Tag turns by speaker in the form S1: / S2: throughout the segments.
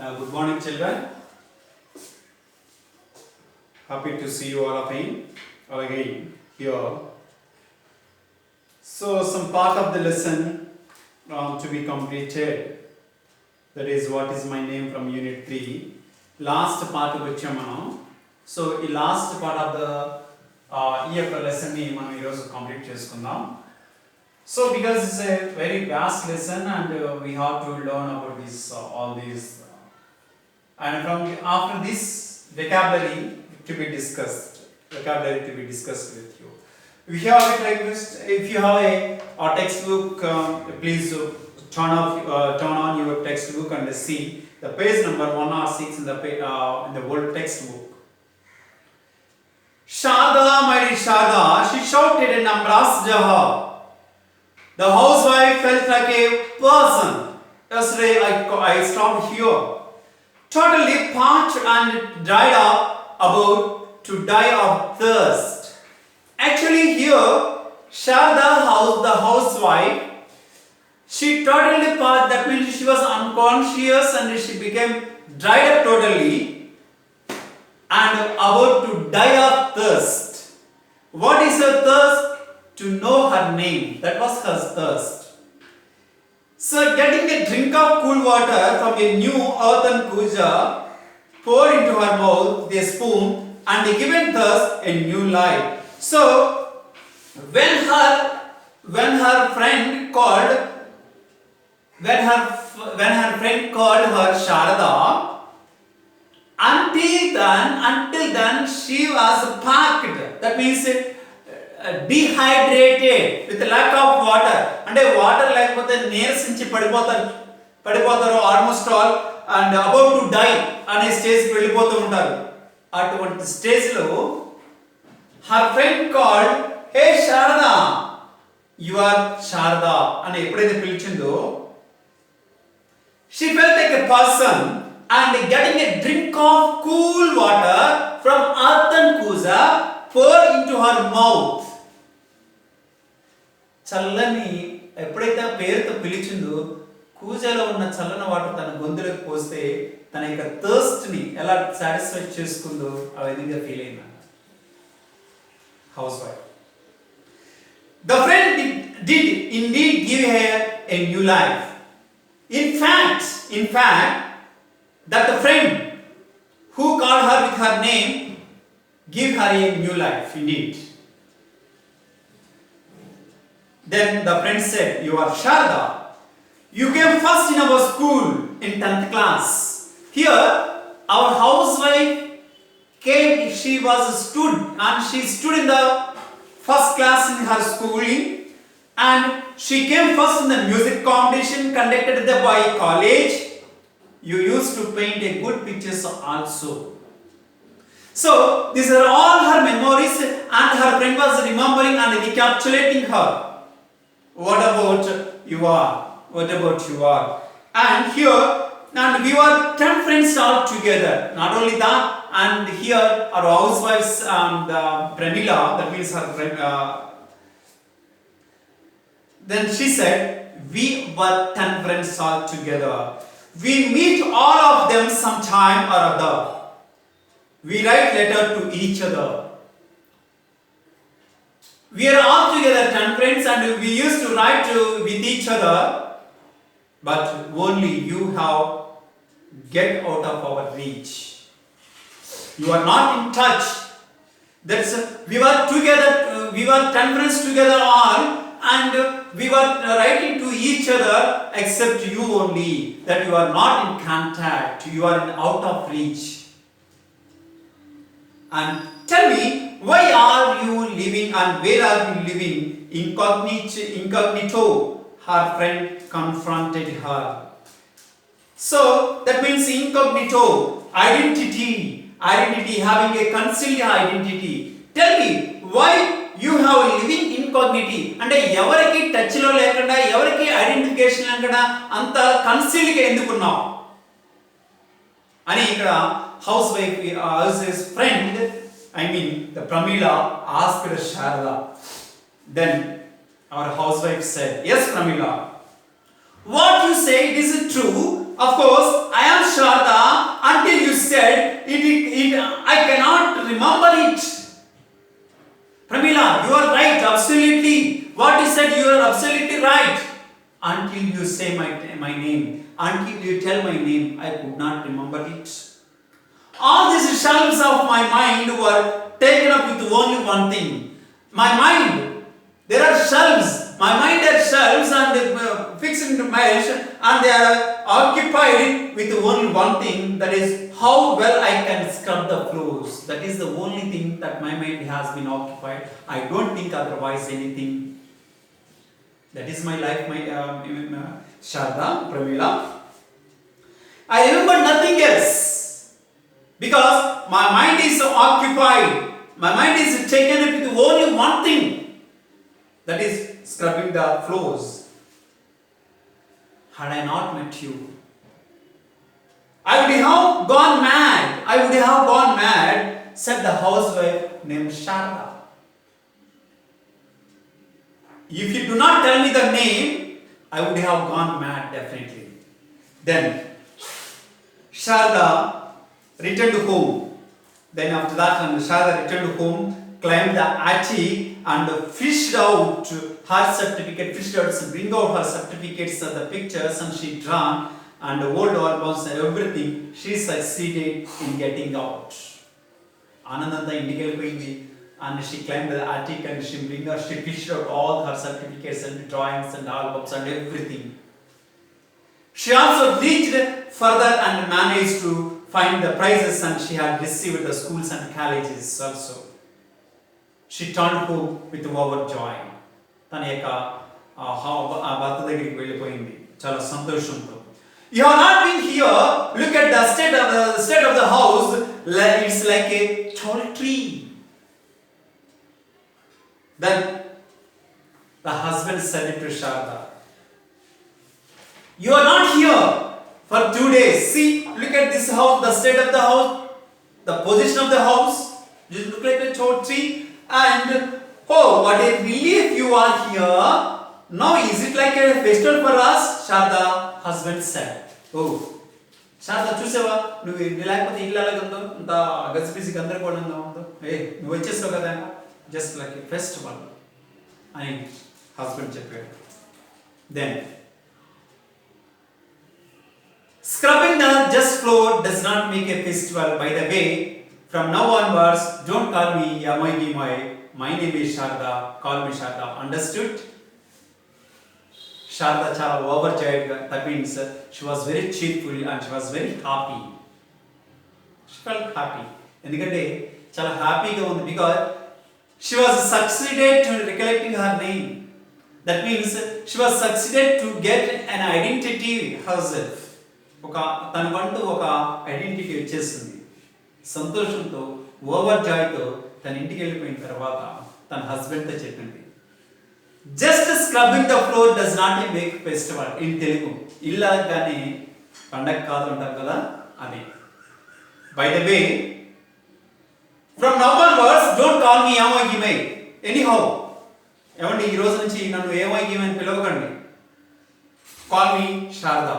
S1: Good morning, children. Happy to see you all again here. So, some part of the lesson to be completed. That is, what is my name from Unit 3. Last part of which so, the last part of the lesson ni మనం ఈ రోజు complete చేసుకుందాం. So, because it's a very vast lesson and we have to learn about this all these and from after this vocabulary to be discussed with you. If you have it like this, if you have a textbook, please turn on your textbook and see the page number 106 in the old textbook. Sharda, my dear Sharda, she shouted and embraced her. The housewife felt like a person. Yesterday I stopped here, totally parched and dried up, about to die of thirst. Actually here, Sharda, the housewife, she totally parched, that means she was unconscious and she became dried up totally and about to die of thirst. What is her thirst? To know her name. That was her thirst. So getting a drink of cool water from a new earthen kuja, poured into her mouth with a spoon and given thus a new life. So when her friend called her Sharada, until then she was packed. That means dehydrated with lack of water. అంటే water లేకపోతే నీరసించి పడిపోతారు almost all and about to die అనే స్టేజ్కి వెళ్ళిపోతూ ఉంటారు. అటువంటి స్టేజ్లో her friend called hey Sharada, you are Sharada అని ఎప్పుడైతే పిలిచిందో she felt like a person and getting a drink of cool water from earthen kuja poured into her mouth. చల్లని ఎప్పుడైతే పేరుతో పిలిచిందో కూజలో ఉన్న చల్లని వాటర్ తన గొంతులోకి పోస్తే తన యొక్క థర్స్ట్ ని ఎలా సాటిస్ఫై చేసుకుందో ఆ విధంగా ఫీల్ అయింది house wife. The friend did indeed give her a new life. In fact, that the friend who called her with her name gave her a new life indeed. Then the friend said, "You are Sharda. You came first in our school in 10th class. Here, our housewife came. She stood in the first class in her schooling, and she came first in the music competition conducted at the boy college. You used to paint a good pictures also." So these are all her memories, and her friend was remembering and recapitulating her. What about you are? And here, and we were 10 friends all together. Not only that, and here our housewives and Pramila, that means her friend. Then she said, we were 10 friends all together. We meet all of them sometime or other. We write letter to each other. We are all together 10 friends and we used to write with each other, but only you have get out of our reach. You are not in touch. We were together, we were 10 friends together all, and we were writing to each other except you only, that you are not in contact, you are out of reach. And tell me, why are you living and where are you living incognito? Her friend confronted her. So that means incognito, identity, having a concealed identity. Tell me, why you have living incognito? అంటే ఎవరికి touch లో లేకుండా, ఎవరికి identification లేకుండా అంత concealed గా ఎందుకున్నావు అని ఇక్కడ house friend, the Pramila asked Sharda. Then our housewife said, "Yes, Pramila, what you say is true. of course, I am Sharda until you said I cannot remember it. Pramila, you are right, absolutely. What you said, you are absolutely right. Until you say my name, until you tell my name, I could not remember it. All these shelves of my mind were taken up with only one thing. My mind, there are shelves. My mind has shelves and fixed into mesh, and they are occupied with only one thing, that is how well I can scrub the floors. That is the only thing that my mind has been occupied. I don't think otherwise anything. That is my life, my Sharda, Pramila. I remember nothing else because my mind is occupied. My mind is taken up with only one thing, that is scrubbing the floors. Had I not met you, I would have gone mad. I would have gone mad, said the housewife named Sharda. If you do not tell me the name, I would have gone mad definitely. Then Sharda returned home. Then after that, Sharda returned home, climbed the attic and fished out her certificate, bring out her certificates and the pictures, and she drawn and old albums and everything. She succeeded in getting out. Anandanta indicate going, and she climbed the attic and she fished out all her certificates and drawings and albums and everything. She also reached further and managed to find the prizes, and she had received the schools and colleges also. She turned home with overjoy. తన యొక్క భర్త దగ్గరికి వెళ్ళిపోయింది చాలా సంతోషంతో. You have not been here. Look at the state of the house. It's like a tall tree. Then the husband said to Sharda, you are not here for 2 days. See, look at this house, the state of the house, the position of the house. You look like a tall tree. And oh, what a relief you are here. Now is it like a festival for us? Sharda husband said. Oh, Sharda చూసావా నువ్వు లేకపోతే ఇల్లు అలాగందో అంత గజిబిజి గందరగోళంగా ఉందో, నువ్వు వచ్చేసావు కదా, జస్ట్ లైక్ ఏ ఫెస్టివల్ అని హస్బెండ్ చెప్పాడు. Then scrubbing the just floor does not make a festival. By the way, from now onwards, don't call me Yamai Gimai. My name is Sharda. Call me Sharda. Understood? Sharda chala overjoyed. That means she was very cheerful and she was very happy. She felt happy. Endukante chala happy ga undi because she was succeeded to recollecting her name. That means she was succeeded to get an identity herself. తనకంటూ ఒక identity వచ్చేసింది. సంతోషంతో ఓవర్జాయ్తో తన ఇంటికి వెళ్ళిపోయిన తర్వాత తన హస్బెండ్తో చెప్పింది, just scrubbing the floor does not make festival. In Telugu ఇల్లు కానీ పండగ కాదు అంటారు కదా, అది. By the way, from now onwards don't call me ఏమై గిమై ఎనీహౌ. ఏమండి, ఈ రోజు నుంచి నన్ను ఏమై గిమై అని పిలవకండి. Call me Sharada.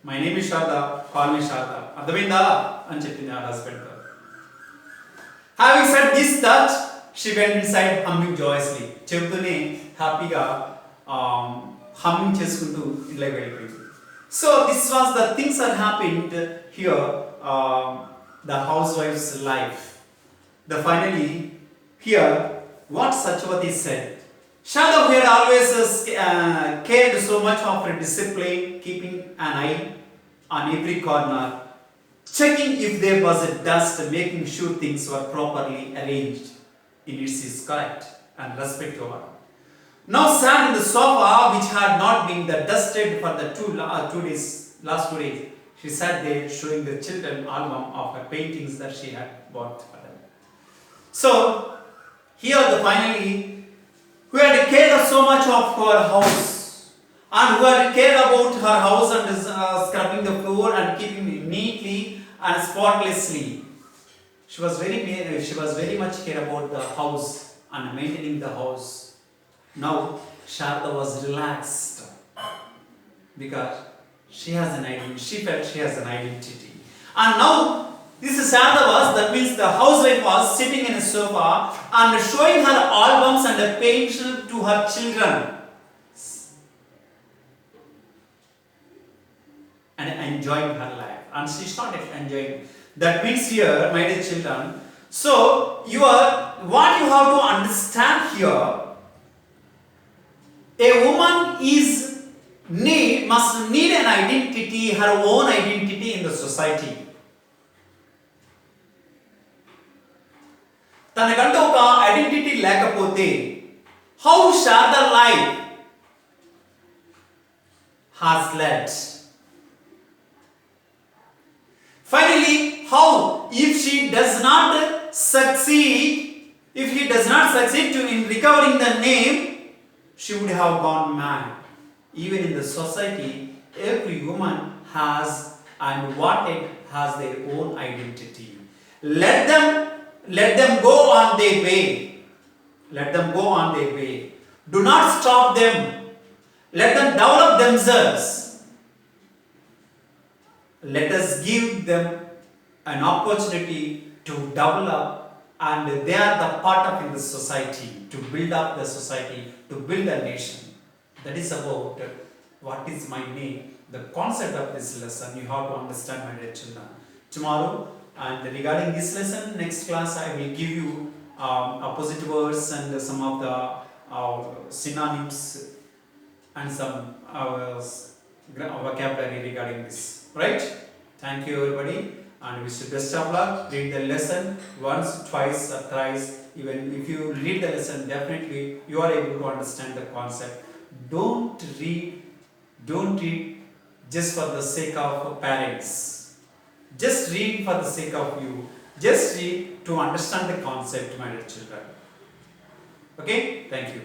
S1: My name is Sharada, call me Sharada. అర్థమైందా అని చెప్పింది ఆ husband. Having said this, that she went inside humming joyously. చెబుతూనే హ్యాపీగా హమ్మింగ్ చేసుకుంటూ ఇంట్లోకి వెళ్ళిపోయింది. So this was the things that happened here, the housewife's life. The finally here what Satyavati said. Sharda, who had always cared so much of her discipline, keeping an eye on every corner, checking if there was a dust, making sure things were properly arranged in its is correct, and respect to her. Now sat in the sofa which had not been dusted for the last 2 days. She sat there showing the children album of her paintings that she had bought for them. So here finally, who had cared so much of her house and who had cared about her house and scrubbing the floor and keeping it neatly and spotlessly. She was very much care about the house and maintaining the house. Now Sharda was relaxed because She has an identity. She felt she has an identity. And now, this is Sarada was, that means the housewife was sitting in a sofa and showing her albums and a pencil to her children. And enjoying her life. And she started enjoying. That means here, my dear children, so what you have to understand here, a woman must need an identity, her own identity in the society. తనకంటూ ఒక identity లేకపోతే how Sharda life has led. Finally, how if she does not succeed, if he does not succeed in recovering the name, she would have gone mad. Even in the society, every woman has and what it has their own identity. Let them go on their way. Let them go on their way. Do not stop them. Let them develop themselves. Let us give them an opportunity to develop, and they are the part of in the society, to build up the society, to build a nation. That is about what is my name. The concept of this lesson you have to understand, my dear children. Tomorrow, and regarding this lesson, next class I will give you opposite words and some of the synonyms and some vocabulary regarding this. Right? Thank you, everybody, and wish you best of luck. Read the lesson once, twice, or thrice. Even if you read the lesson, definitely you are able to understand the concept. Don't read just for the sake of parents. Just read for the sake of you. Just read to understand the concept, my dear children. Okay? Thank you.